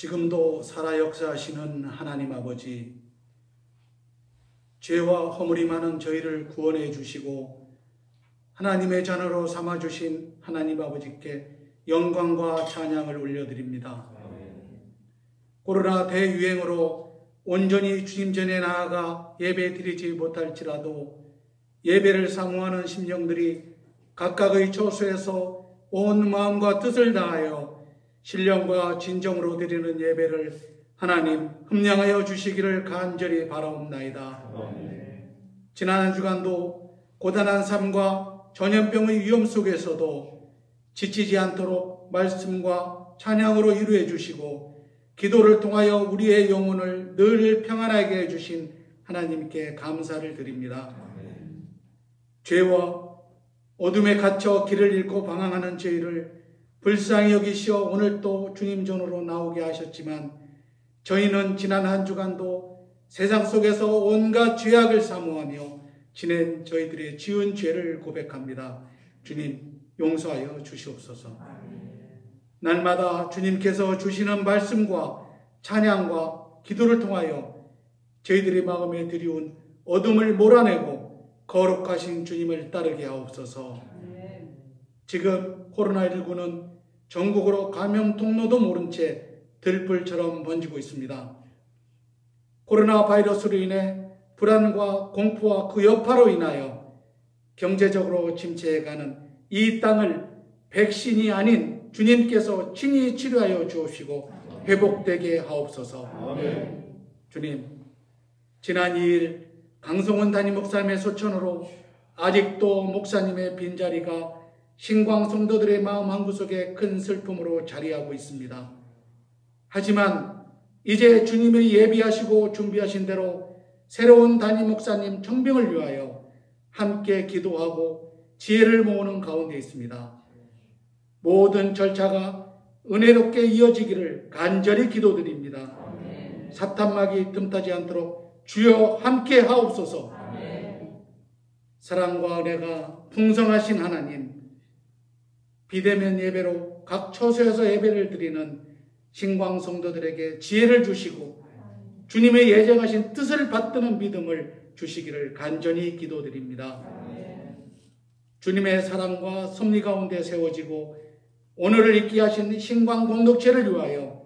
지금도 살아 역사하시는 하나님 아버지, 죄와 허물이 많은 저희를 구원해 주시고 하나님의 자녀로 삼아주신 하나님 아버지께 영광과 찬양을 올려드립니다. 코로나 대유행으로 온전히 주님 전에 나아가 예배 드리지 못할지라도 예배를 사모하는 심령들이 각각의 처소에서 온 마음과 뜻을 다하여 신령과 진정으로 드리는 예배를 하나님 흠량하여 주시기를 간절히 바라옵나이다. 지난 한 주간도 고단한 삶과 전염병의 위험 속에서도 지치지 않도록 말씀과 찬양으로 이루해 주시고 기도를 통하여 우리의 영혼을 늘 평안하게 해주신 하나님께 감사를 드립니다. 죄와 어둠에 갇혀 길을 잃고 방황하는 저희를 불쌍히 여기시어 오늘 또 주님 전으로 나오게 하셨지만 저희는 지난 한 주간도 세상 속에서 온갖 죄악을 사모하며 지낸 저희들의 지은 죄를 고백합니다. 주님 용서하여 주시옵소서. 날마다 주님께서 주시는 말씀과 찬양과 기도를 통하여 저희들의 마음에 드리운 어둠을 몰아내고 거룩하신 주님을 따르게 하옵소서. 지금 코로나19는 전국으로 감염 통로도 모른 채 들불처럼 번지고 있습니다. 코로나 바이러스로 인해 불안과 공포와 그 여파로 인하여 경제적으로 침체해가는 이 땅을 백신이 아닌 주님께서 친히 치료하여 주옵시고 회복되게 하옵소서. 아멘. 주님, 지난 2일 강성원 담임 목사님의 소천으로 아직도 목사님의 빈자리가 신광 성도들의 마음 한구석에 큰 슬픔으로 자리하고 있습니다. 하지만 이제 주님이 예비하시고 준비하신 대로 새로운 담임 목사님 청빙을 위하여 함께 기도하고 지혜를 모으는 가운데 있습니다. 모든 절차가 은혜롭게 이어지기를 간절히 기도드립니다. 사탄막이 틈타지 않도록 주여 함께 하옵소서. 사랑과 은혜가 풍성하신 하나님, 비대면 예배로 각 처소에서 예배를 드리는 신광 성도들에게 지혜를 주시고 주님의 예정하신 뜻을 받드는 믿음을 주시기를 간절히 기도드립니다. 주님의 사랑과 섭리 가운데 세워지고 오늘을 있게 하신 신광 공동체를 위하여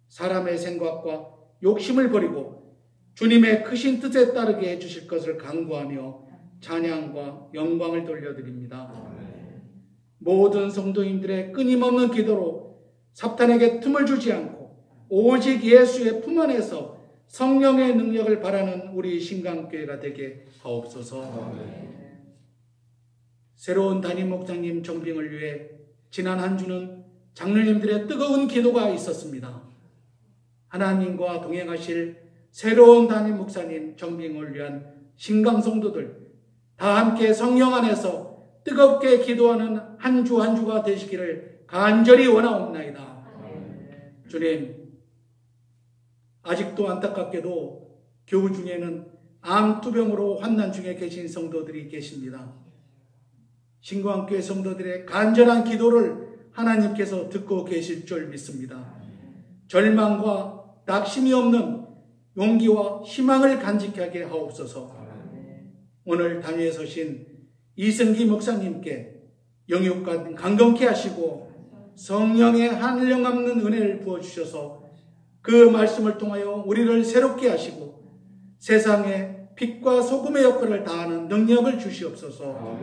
사람의 생각과 욕심을 버리고 주님의 크신 뜻에 따르게 해주실 것을 간구하며 찬양과 영광을 돌려드립니다. 모든 성도님들의 끊임없는 기도로 사탄에게 틈을 주지 않고 오직 예수의 품 안에서 성령의 능력을 바라는 우리 신강교회가 되게 하옵소서. 새로운 담임 목사님 정빙을 위해 지난 한 주는 장로님들의 뜨거운 기도가 있었습니다. 하나님과 동행하실 새로운 담임 목사님 정빙을 위한 신강 성도들 다 함께 성령 안에서 뜨겁게 기도하는 한 주 한 주가 되시기를 간절히 원하옵나이다. 주님, 아직도 안타깝게도 교우 중에는 암투병으로 환난 중에 계신 성도들이 계십니다. 신광교회 성도들의 간절한 기도를 하나님께서 듣고 계실 줄 믿습니다. 절망과 낙심이 없는 용기와 희망을 간직하게 하옵소서. 오늘 단위에 서신 이승기 목사님께 영육과 강건케 하시고 성령의 한량없는 은혜를 부어주셔서 그 말씀을 통하여 우리를 새롭게 하시고 세상에 빛과 소금의 역할을 다하는 능력을 주시옵소서.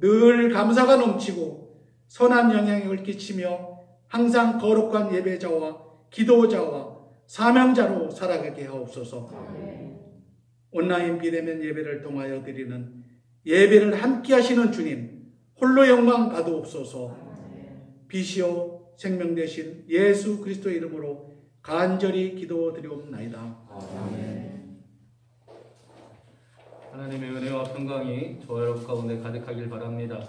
늘 감사가 넘치고 선한 영향력을 끼치며 항상 거룩한 예배자와 기도자와 사명자로 살아가게 하옵소서. 온라인 비대면 예배를 통하여 드리는 예배를 함께 하시는 주님 홀로 영광 받으옵소서. 빛이요 생명 되신 예수 그리스도의 이름으로 간절히 기도드리옵나이다. 하나님의 은혜와 평강이 저와 여러분 가운데 가득하길 바랍니다.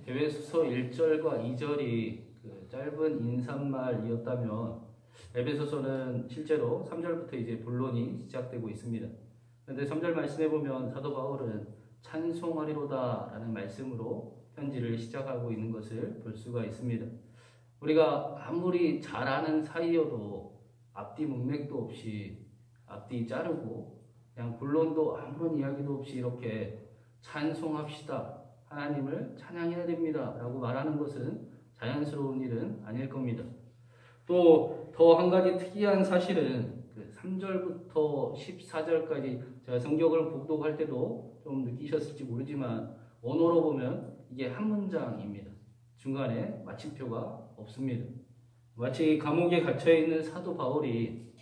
에베소서 1절과 2절이 그 짧은 인사말이었다면 에베소서는 실제로 3절부터 이제 본론이 시작되고 있습니다. 그런데 3절 말씀해 보면 사도 바울은 찬송하리로다 라는 말씀으로 편지를 시작하고 있는 것을 볼 수가 있습니다. 우리가 아무리 잘 아는 사이여도 앞뒤 문맥도 없이 앞뒤 자르고 그냥 본론도 아무런 이야기도 없이 이렇게 찬송합시다, 하나님을 찬양해야 됩니다 라고 말하는 것은 자연스러운 일은 아닐 겁니다. 또 더 한 가지 특이한 사실은 3절부터 14절까지 제가 성경을 복독할 때도 좀 느끼셨을지 모르지만 원어로 보면 이게 한 문장입니다. 중간에 마침표가 없습니다. 마치 감옥에 갇혀있는 사도 바울이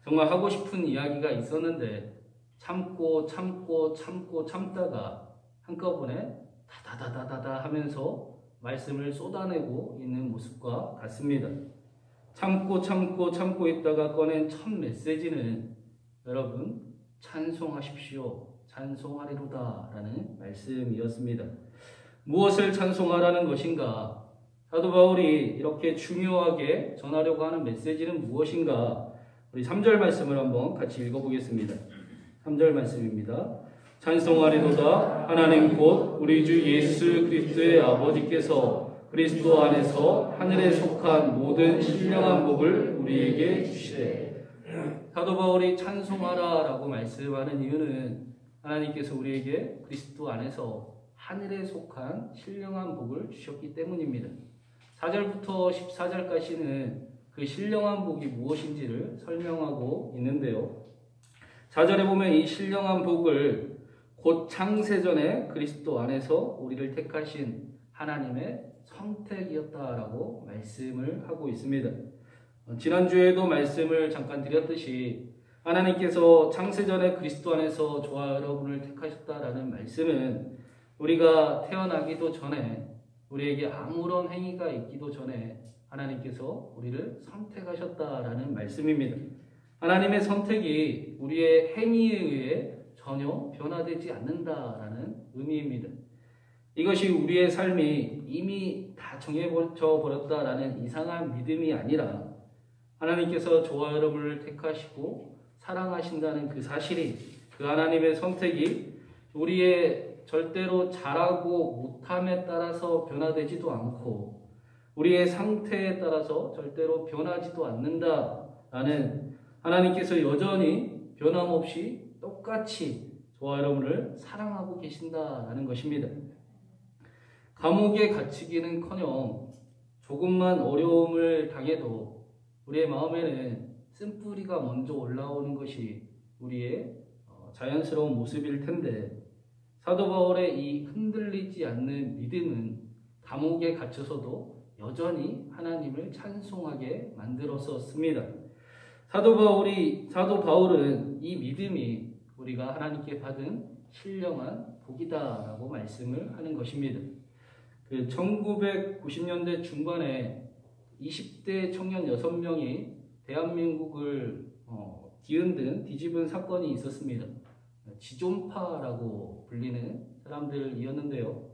정말 하고 싶은 이야기가 있었는데 참다가 한꺼번에 다다다다다다 하면서 말씀을 쏟아내고 있는 모습과 같습니다. 참고 있다가 꺼낸 첫 메시지는 여러분 찬송하십시오, 찬송하리로다 라는 말씀이었습니다. 무엇을 찬송하라는 것인가? 사도 바울이 이렇게 중요하게 전하려고 하는 메시지는 무엇인가? 우리 3절 말씀을 한번 같이 읽어보겠습니다. 3절 말씀입니다. 찬송하리로다 하나님 곧 우리 주 예수 그리스도의 아버지께서 그리스도 안에서 하늘에 속한 모든 신령한 복을 우리에게 주시되. 사도 바울이 찬송하라 라고 말씀하는 이유는 하나님께서 우리에게 그리스도 안에서 하늘에 속한 신령한 복을 주셨기 때문입니다. 4절부터 14절까지는 그 신령한 복이 무엇인지를 설명하고 있는데요. 4절에 보면 이 신령한 복을 곧 창세전에 그리스도 안에서 우리를 택하신 하나님의 선택이었다라고 말씀을 하고 있습니다. 지난주에도 말씀을 잠깐 드렸듯이 하나님께서 창세전에 그리스도 안에서 저와 여러분을 택하셨다라는 말씀은 우리가 태어나기도 전에 우리에게 아무런 행위가 있기도 전에 하나님께서 우리를 선택하셨다라는 말씀입니다. 하나님의 선택이 우리의 행위에 의해 전혀 변화되지 않는다라는 의미입니다. 이것이 우리의 삶이 이미 다 정해져 버렸다라는 이상한 믿음이 아니라 하나님께서 저와 여러분을 택하시고 사랑하신다는 그 사실이, 그 하나님의 선택이 우리의 절대로 잘하고 못함에 따라서 변화되지도 않고 우리의 상태에 따라서 절대로 변하지도 않는다라는, 하나님께서 여전히 변함없이 똑같이 저와 여러분을 사랑하고 계신다라는 것입니다. 감옥에 갇히기는커녕 조금만 어려움을 당해도 우리의 마음에는 쓴뿌리가 먼저 올라오는 것이 우리의 자연스러운 모습일 텐데, 사도 바울의 이 흔들리지 않는 믿음은 감옥에 갇혀서도 여전히 하나님을 찬송하게 만들었었습니다. 사도 바울은 이 믿음이 우리가 하나님께 받은 신령한 복이다라고 말씀을 하는 것입니다. 1990년대 중반에 20대 청년 6명이 대한민국을 뒤집은 사건이 있었습니다. 지존파라고 불리는 사람들이었는데요.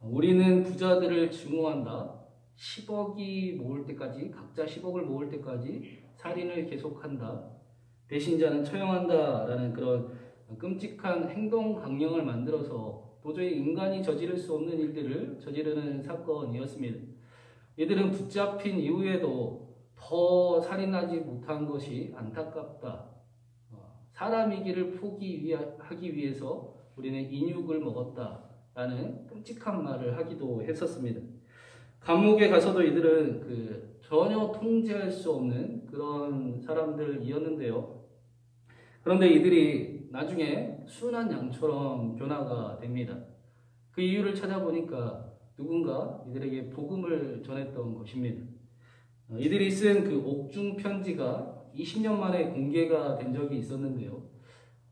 우리는 부자들을 증오한다. 10억이 모을 때까지, 각자 10억을 모을 때까지 살인을 계속한다. 배신자는 처형한다라는 그런 끔찍한 행동 강령을 만들어서 도저히 인간이 저지를 수 없는 일들을 저지르는 사건이었습니다. 이들은 붙잡힌 이후에도 더 살인하지 못한 것이 안타깝다. 사람이기를 포기하기 위해서 우리는 인육을 먹었다라는 끔찍한 말을 하기도 했었습니다. 감옥에 가서도 이들은 전혀 통제할 수 없는 그런 사람들이었는데요. 그런데 이들이 나중에 순한 양처럼 변화가 됩니다. 그 이유를 찾아보니까 누군가 이들에게 복음을 전했던 것입니다. 이들이 쓴 그 옥중 편지가 20년 만에 공개가 된 적이 있었는데요.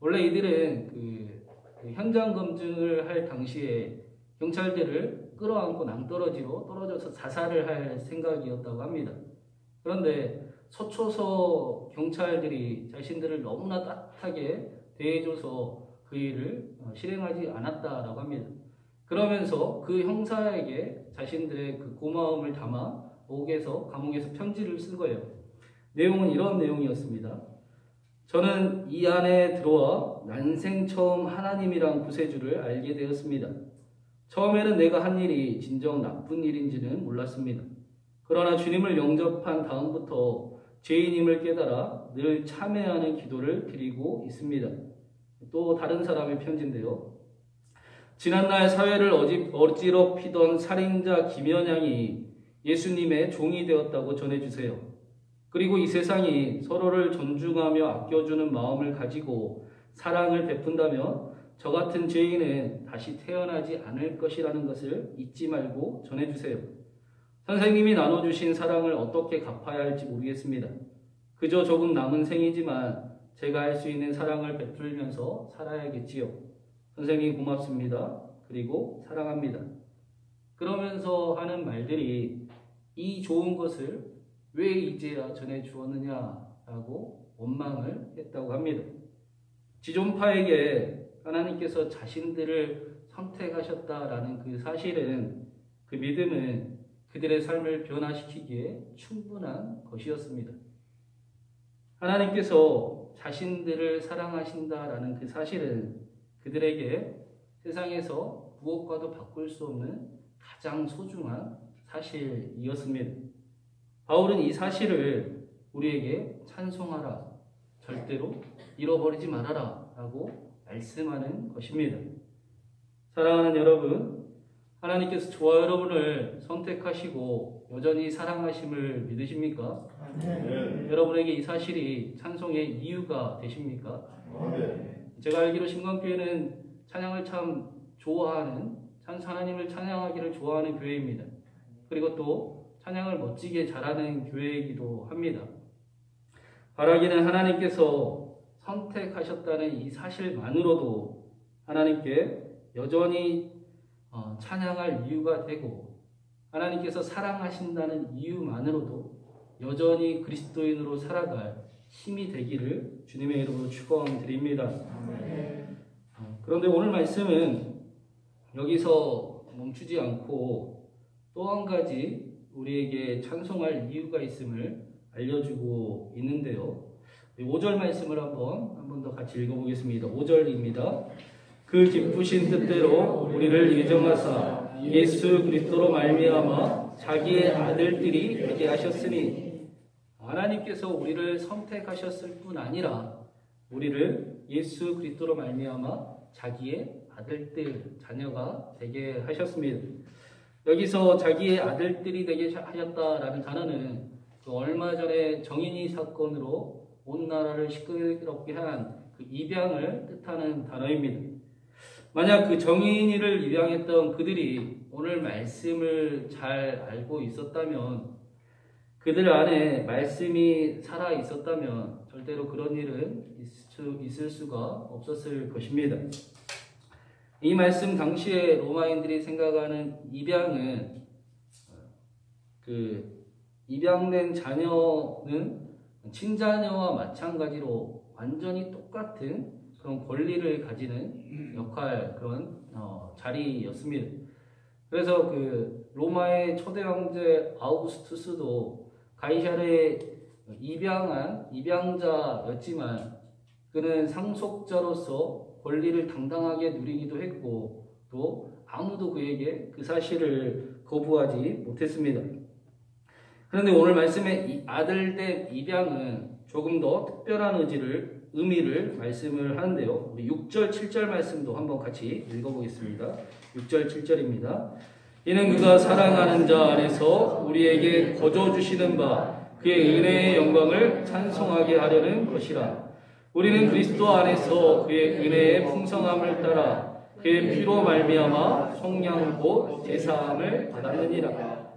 원래 이들은 그 현장 검증을 할 당시에 경찰들을 끌어안고 낭떠러지로 떨어져서 자살을 할 생각이었다고 합니다. 그런데 서초서 경찰들이 자신들을 너무나 따뜻하게 대해줘서 그 일을 실행하지 않았다라고 합니다. 그러면서 그 형사에게 자신들의 그 고마움을 담아 감옥에서 편지를 쓴 거예요. 내용은 이런 내용이었습니다. 저는 이 안에 들어와 난생 처음 하나님이란 구세주를 알게 되었습니다. 처음에는 내가 한 일이 진정 나쁜 일인지는 몰랐습니다. 그러나 주님을 영접한 다음부터 죄인임을 깨달아 늘 참회하는 기도를 드리고 있습니다. 또 다른 사람의 편지인데요. 지난날 사회를 어지럽히던 살인자 김연양이 예수님의 종이 되었다고 전해주세요. 그리고 이 세상이 서로를 존중하며 아껴주는 마음을 가지고 사랑을 베푼다면 저 같은 죄인은 다시 태어나지 않을 것이라는 것을 잊지 말고 전해주세요. 선생님이 나눠주신 사랑을 어떻게 갚아야 할지 모르겠습니다. 그저 조금 남은 생이지만 제가 할 수 있는 사랑을 베풀면서 살아야겠지요. 선생님 고맙습니다. 그리고 사랑합니다. 그러면서 하는 말들이 이 좋은 것을 왜 이제야 전해주었느냐라고 원망을 했다고 합니다. 지존파에게 하나님께서 자신들을 선택하셨다라는 그 사실은, 그 믿음은 그들의 삶을 변화시키기에 충분한 것이었습니다. 하나님께서 자신들을 사랑하신다라는 그 사실은 그들에게 세상에서 무엇과도 바꿀 수 없는 가장 소중한 사실이었습니다. 바울은 이 사실을 우리에게 찬송하라, 절대로 잃어버리지 말아라 라고 말씀하는 것입니다. 사랑하는 여러분, 하나님께서 저와 여러분을 선택하시고 여전히 사랑하심을 믿으십니까? 네. 여러분에게 이 사실이 찬송의 이유가 되십니까? 네. 제가 알기로 신광교회는 찬양을 참 좋아하는, 하나님을 찬양하기를 좋아하는 교회입니다. 그리고 또 찬양을 멋지게 잘하는 교회이기도 합니다. 바라기는 하나님께서 선택하셨다는 이 사실만으로도 하나님께 여전히 찬양할 이유가 되고, 하나님께서 사랑하신다는 이유만으로도 여전히 그리스도인으로 살아갈 힘이 되기를 주님의 이름으로 축원드립니다. 그런데 오늘 말씀은 여기서 멈추지 않고 또 한 가지 우리에게 찬송할 이유가 있음을 알려주고 있는데요. 5절 말씀을 한번 더 같이 읽어보겠습니다. 5절입니다. 그 기쁘신 뜻대로 우리를 예정하사 예수 그리스도로 말미암아 자기의 아들들이 되게 하셨으니, 하나님께서 우리를 선택하셨을 뿐 아니라 우리를 예수 그리스도로 말미암아 자기의 아들들, 자녀가 되게 하셨습니다. 여기서 자기의 아들들이 되게 하셨다라는 단어는 그 얼마 전에 정인이 사건으로 온 나라를 시끄럽게 한 그 입양을 뜻하는 단어입니다. 만약 그 정인이를 입양했던 그들이 오늘 말씀을 잘 알고 있었다면, 그들 안에 말씀이 살아 있었다면 절대로 그런 일은 있을 수가 없었을 것입니다. 이 말씀 당시에 로마인들이 생각하는 입양은, 그 입양된 자녀는 친자녀와 마찬가지로 완전히 똑같은 그런 권리를 가지는 역할, 그런 자리였습니다. 그래서 그 로마의 초대 황제 아우구스투스도 가이사르에 입양한 입양자였지만 그는 상속자로서 권리를 당당하게 누리기도 했고, 또 아무도 그에게 그 사실을 거부하지 못했습니다. 그런데 오늘 말씀의 이 아들된 입양은 조금 더 특별한 의미를 말씀을 하는데요. 우리 6절, 7절 말씀도 한번 같이 읽어보겠습니다. 6절, 7절입니다. 이는 그가 사랑하는 자 안에서 우리에게 거저주시는 바 그의 은혜의 영광을 찬송하게 하려는 것이라. 우리는 그리스도 안에서 그의 은혜의 풍성함을 따라 그의 피로 말미암아 속량 곧 제사함을 받았느니라.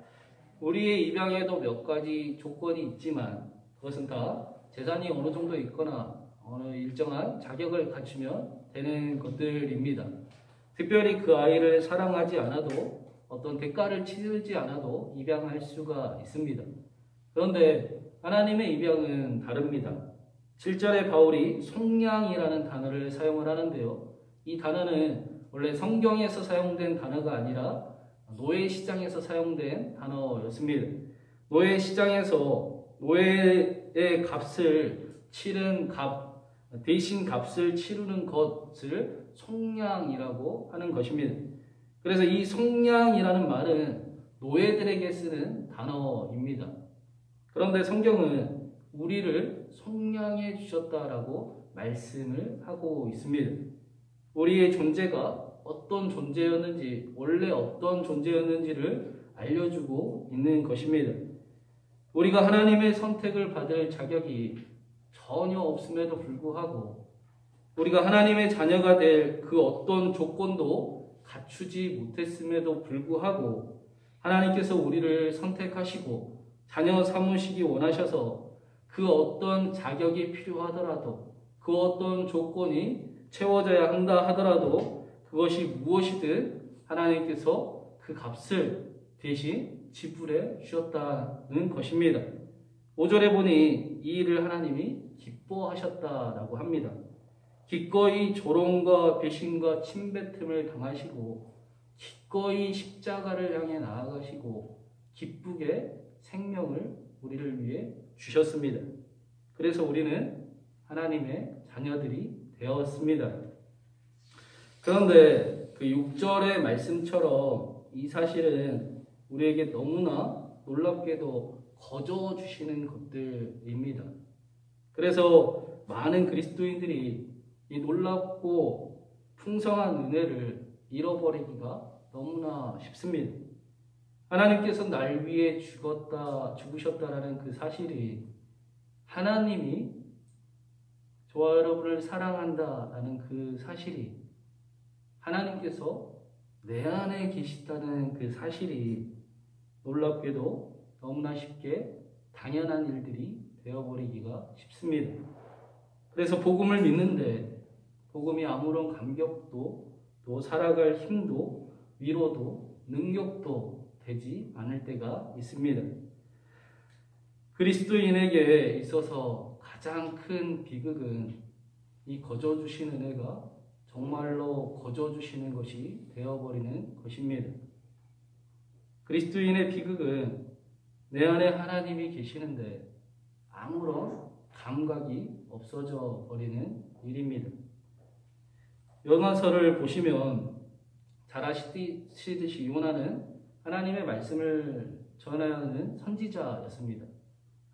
우리의 입양에도 몇 가지 조건이 있지만 그것은 다 재산이 어느 정도 있거나 어느 일정한 자격을 갖추면 되는 것들입니다. 특별히 그 아이를 사랑하지 않아도, 어떤 대가를 치르지 않아도 입양할 수가 있습니다. 그런데 하나님의 입양은 다릅니다. 7절에 바울이 속량이라는 단어를 사용을 하는데요. 이 단어는 원래 성경에서 사용된 단어가 아니라 노예 시장에서 사용된 단어였습니다. 노예 시장에서 노예의 값을 치른 대신 값을 치르는 것을 속량이라고 하는 것입니다. 그래서 이 속량이라는 말은 노예들에게 쓰는 단어입니다. 그런데 성경은 우리를 속량해 주셨다라고 말씀을 하고 있습니다. 우리의 존재가 어떤 존재였는지, 원래 어떤 존재였는지를 알려주고 있는 것입니다. 우리가 하나님의 선택을 받을 자격이 전혀 없음에도 불구하고 우리가 하나님의 자녀가 될 그 어떤 조건도 갖추지 못했음에도 불구하고 하나님께서 우리를 선택하시고 자녀 삼으시기 원하셔서 그 어떤 자격이 필요하더라도 그 어떤 조건이 채워져야 한다 하더라도 그것이 무엇이든 하나님께서 그 값을 대신 지불해 주셨다는 것입니다. 5절에 보니 이 일을 하나님이 기뻐하셨다라고 합니다. 기꺼이 조롱과 배신과 침뱉음을 당하시고 기꺼이 십자가를 향해 나아가시고 기쁘게 생명을 우리를 위해 주셨습니다. 그래서 우리는 하나님의 자녀들이 되었습니다. 그런데 그 6절의 말씀처럼 이 사실은 우리에게 너무나 놀랍게도 거저 주시는 것들입니다. 그래서 많은 그리스도인들이 이 놀랍고 풍성한 은혜를 잃어버리기가 너무나 쉽습니다. 하나님께서 날 위해 죽으셨다라는 그 사실이 하나님이 저와 여러분을 사랑한다라는 그 사실이 하나님께서 내 안에 계시다는 그 사실이 놀랍게도 너무나 쉽게 당연한 일들이 되어버리기가 쉽습니다. 그래서 복음을 믿는데 복음이 아무런 감격도 또 살아갈 힘도 위로도 능력도 되지 않을 때가 있습니다. 그리스도인에게 있어서 가장 큰 비극은 이 거저 주신 은혜가 정말로 거저 주시는 것이 되어버리는 것입니다. 그리스도인의 비극은 내 안에 하나님이 계시는데 아무런 감각이 없어져 버리는 일입니다. 요나서를 보시면 잘 아시듯이 요나는 하나님의 말씀을 전하는 선지자였습니다.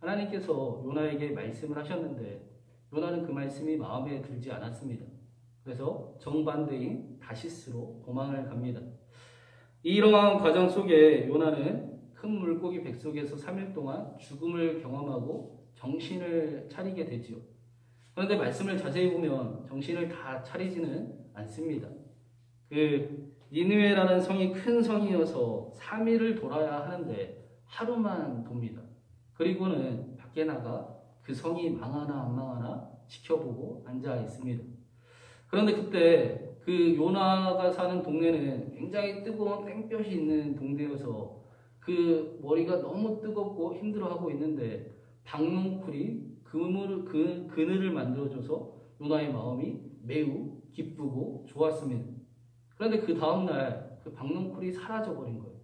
하나님께서 요나에게 말씀을 하셨는데 요나는 그 말씀이 마음에 들지 않았습니다. 그래서 정반대인 다시스로 도망을 갑니다. 이러한 과정 속에 요나는 큰 물고기 뱃속에서 3일 동안 죽음을 경험하고 정신을 차리게 되지요. 그런데 말씀을 자세히 보면 정신을 다 차리지는 않습니다. 그 니느웨라는 성이 큰 성이어서 3일을 돌아야 하는데 하루만 돕니다. 그리고는 밖에 나가 그 성이 망하나 안 망하나 지켜보고 앉아 있습니다. 그런데 그때 그 요나가 사는 동네는 굉장히 뜨거운 땡볕이 있는 동네여서 그 머리가 너무 뜨겁고 힘들어하고 있는데 박농쿨이 그늘을 만들어줘서 요나의 마음이 매우 기쁘고 좋았습니다. 그런데 그 다음날 그 박농쿨이 사라져버린 거예요.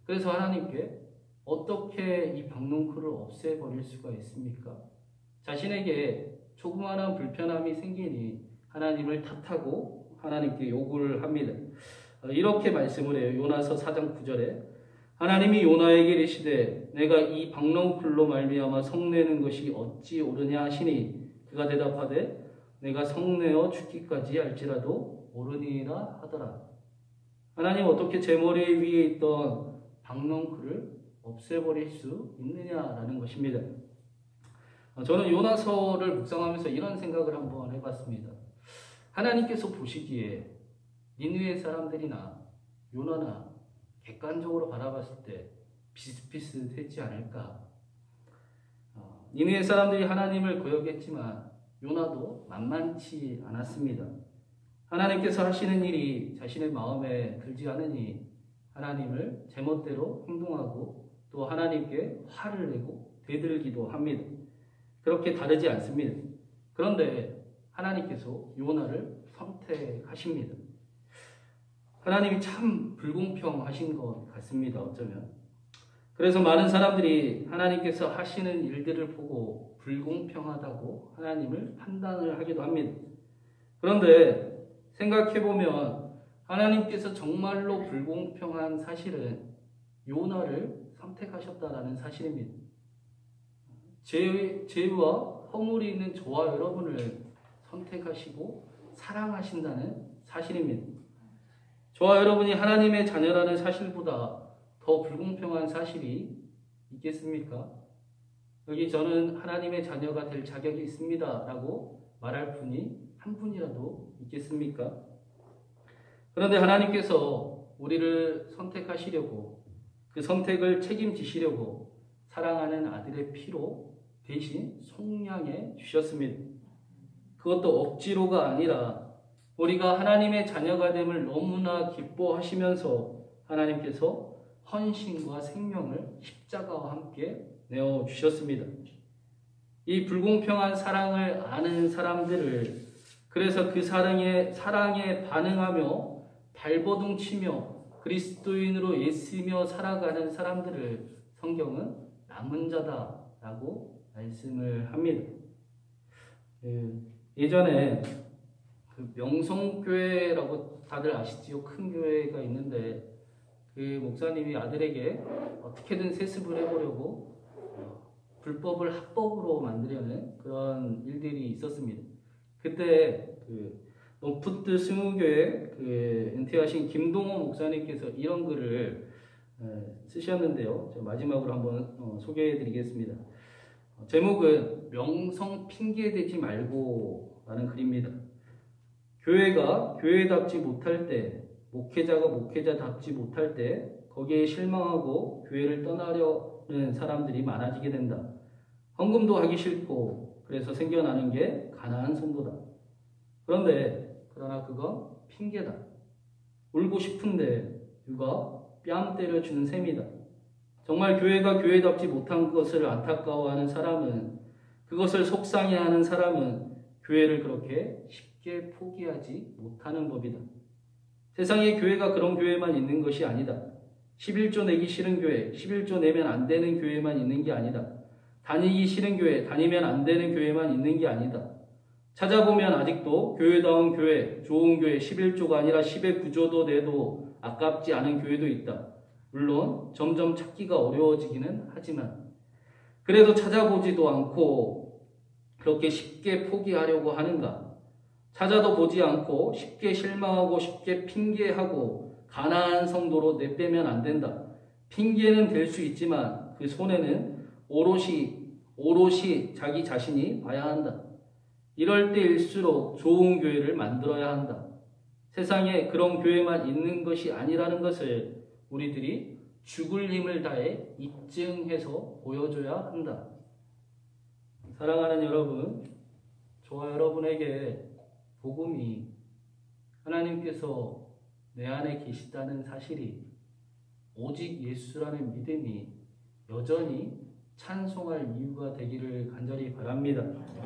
그래서 하나님께 어떻게 이 박농쿨을 없애버릴 수가 있습니까? 자신에게 조그마한 불편함이 생기니 하나님을 탓하고 하나님께 요구를 합니다. 이렇게 말씀을 해요. 요나서 4장 9절에 하나님이 요나에게 이르시되 내가 이 박농쿨로 말미암아 성내는 것이 어찌 옳으냐 하시니 그가 대답하되 내가 성내어 죽기까지 할지라도 옳으니라 하더라. 하나님 어떻게 제 머리 위에 있던 박농쿨을 없애버릴 수 있느냐라는 것입니다. 저는 요나서를 묵상하면서 이런 생각을 한번 해봤습니다. 하나님께서 보시기에 니느웨 사람들이나 요나나 객관적으로 바라봤을 때 비슷비슷했지 않을까. 니느웨 사람들이 하나님을 거역했지만 요나도 만만치 않았습니다. 하나님께서 하시는 일이 자신의 마음에 들지 않으니 하나님을 제멋대로 행동하고 또 하나님께 화를 내고 대들기도 합니다. 그렇게 다르지 않습니다. 그런데 하나님께서 요나를 선택하십니다. 하나님이 참 불공평하신 것 같습니다. 어쩌면. 그래서 많은 사람들이 하나님께서 하시는 일들을 보고 불공평하다고 하나님을 판단을 하기도 합니다. 그런데 생각해보면 하나님께서 정말로 불공평한 사실은 요나를 선택하셨다라는 사실입니다. 죄와 허물이 있는 저와 여러분을 선택하시고 사랑하신다는 사실입니다. 저와 여러분이 하나님의 자녀라는 사실보다 더 불공평한 사실이 있겠습니까? 여기 저는 하나님의 자녀가 될 자격이 있습니다 라고 말할 분이 한 분이라도 있겠습니까? 그런데 하나님께서 우리를 선택하시려고 그 선택을 책임지시려고 사랑하는 아들의 피로 대신 속량해 주셨습니다. 그것도 억지로가 아니라 우리가 하나님의 자녀가 됨을 너무나 기뻐하시면서 하나님께서 헌신과 생명을 십자가와 함께 내어주셨습니다. 이 불공평한 사랑을 아는 사람들을 그래서 그 사랑에 반응하며 발버둥 치며 그리스도인으로 애쓰며 살아가는 사람들을 성경은 남은 자다라고 말씀을 합니다. 예전에 그 명성교회라고 다들 아시지요? 큰 교회가 있는데 그 목사님이 아들에게 어떻게든 세습을 해보려고 불법을 합법으로 만들려는 그런 일들이 있었습니다. 그때 그 노푸트 스무교회 그 은퇴하신 김동호 목사님께서 이런 글을 쓰셨는데요. 제가 마지막으로 한번 소개해드리겠습니다. 제목은 명성 핑계대지 말고 라는 글입니다. 교회가 교회답지 못할 때, 목회자가 목회자답지 못할 때 거기에 실망하고 교회를 떠나려는 사람들이 많아지게 된다. 헌금도 하기 싫고 그래서 생겨나는 게 가난한 성도다. 그러나 그건 핑계다. 울고 싶은데 누가 뺨 때려주는 셈이다. 정말 교회가 교회답지 못한 것을 안타까워하는 사람은, 그것을 속상해하는 사람은 교회를 그렇게 쉽게 포기하지 못하는 법이다. 세상에 교회가 그런 교회만 있는 것이 아니다. 11조 내기 싫은 교회, 11조 내면 안 되는 교회만 있는 게 아니다. 다니기 싫은 교회, 다니면 안 되는 교회만 있는 게 아니다. 찾아보면 아직도 교회다운 교회, 좋은 교회, 11조가 아니라 10의 9조도 내도 아깝지 않은 교회도 있다. 물론 점점 찾기가 어려워지기는 하지만 그래도 찾아보지도 않고 그렇게 쉽게 포기하려고 하는가? 찾아도 보지 않고 쉽게 실망하고 쉽게 핑계하고 가난한 성도로 내빼면 안 된다. 핑계는 될 수 있지만 그 손해는 오롯이 자기 자신이 봐야 한다. 이럴 때일수록 좋은 교회를 만들어야 한다. 세상에 그런 교회만 있는 것이 아니라는 것을 우리들이 죽을 힘을 다해 입증해서 보여줘야 한다. 사랑하는 여러분, 저와 여러분에게 복음이 하나님께서 내 안에 계시다는 사실이 오직 예수라는 믿음이 여전히 찬송할 이유가 되기를 간절히 바랍니다.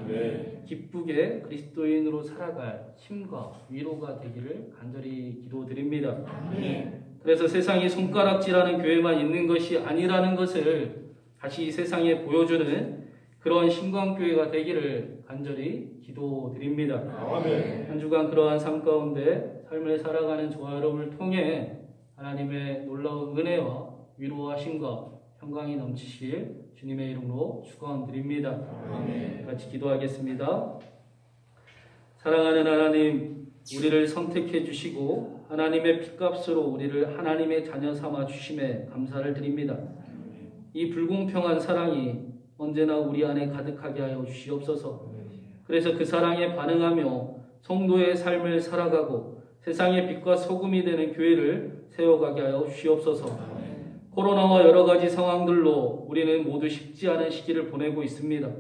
네. 기쁘게 그리스도인으로 살아갈 힘과 위로가 되기를 간절히 기도드립니다. 네. 그래서 세상이 손가락질하는 교회만 있는 것이 아니라는 것을 다시 세상에 보여주는 그런 신광교회가 되기를 간절히 기도드립니다. 아멘. 한 주간 그러한 삶 가운데 삶을 살아가는 저와 여러분을 통해 하나님의 놀라운 은혜와 위로하심과 평강이 넘치실 주님의 이름으로 축원드립니다. 아멘. 같이 기도하겠습니다. 사랑하는 하나님, 우리를 선택해 주시고 하나님의 핏값으로 우리를 하나님의 자녀 삼아 주심에 감사를 드립니다. 이 불공평한 사랑이 언제나 우리 안에 가득하게 하여 주시옵소서. 그래서 그 사랑에 반응하며 성도의 삶을 살아가고 세상의 빛과 소금이 되는 교회를 세워가게 하여 주시옵소서. 코로나와 여러 가지 상황들로 우리는 모두 쉽지 않은 시기를 보내고 있습니다.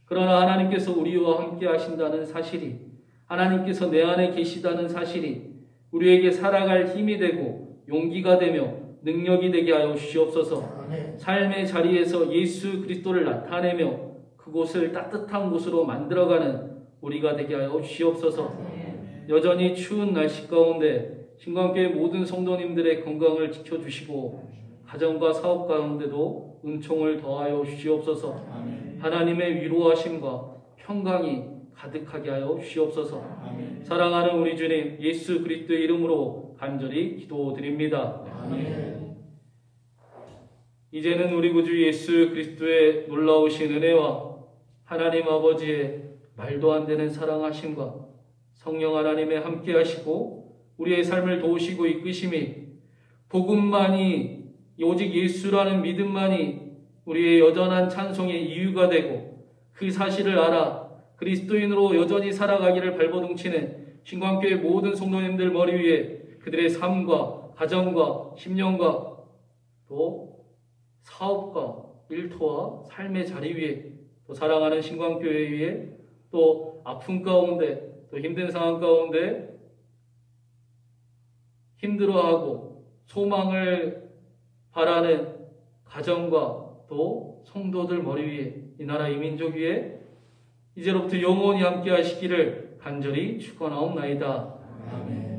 그러나 하나님께서 우리와 함께 하신다는 사실이, 하나님께서 내 안에 계시다는 사실이 우리에게 살아갈 힘이 되고 용기가 되며 능력이 되게 하여 주시옵소서. 삶의 자리에서 예수 그리스도를 나타내며 그곳을 따뜻한 곳으로 만들어가는 우리가 되게 하여 주시옵소서. 여전히 추운 날씨 가운데 신광교회 모든 성도님들의 건강을 지켜주시고 가정과 사업 가운데도 은총을 더하여 주시옵소서. 하나님의 위로하심과 평강이 가득하게 하여 주시옵소서. 사랑하는 우리 주님 예수 그리스도의 이름으로 간절히 기도드립니다. 아멘. 이제는 우리 구주 예수 그리스도의 놀라우신 은혜와 하나님 아버지의 말도 안 되는 사랑하심과 성령 하나님의 함께 하시고 우리의 삶을 도우시고 이끄심이 복음만이 오직 예수라는 믿음만이 우리의 여전한 찬송의 이유가 되고 그 사실을 알아 그리스도인으로 여전히 살아가기를 발버둥치는 신광교회 모든 성도님들 머리 위에 그들의 삶과 가정과 심령과 또 사업과 일터와 삶의 자리 위에 또 사랑하는 신광교회 위에 또 아픔 가운데 또 힘든 상황 가운데 힘들어하고 소망을 바라는 가정과 또 성도들 머리 위에 이 나라 이 민족 위에 이제로부터 영원히 함께 하시기를 간절히 축원하옵나이다. 아멘.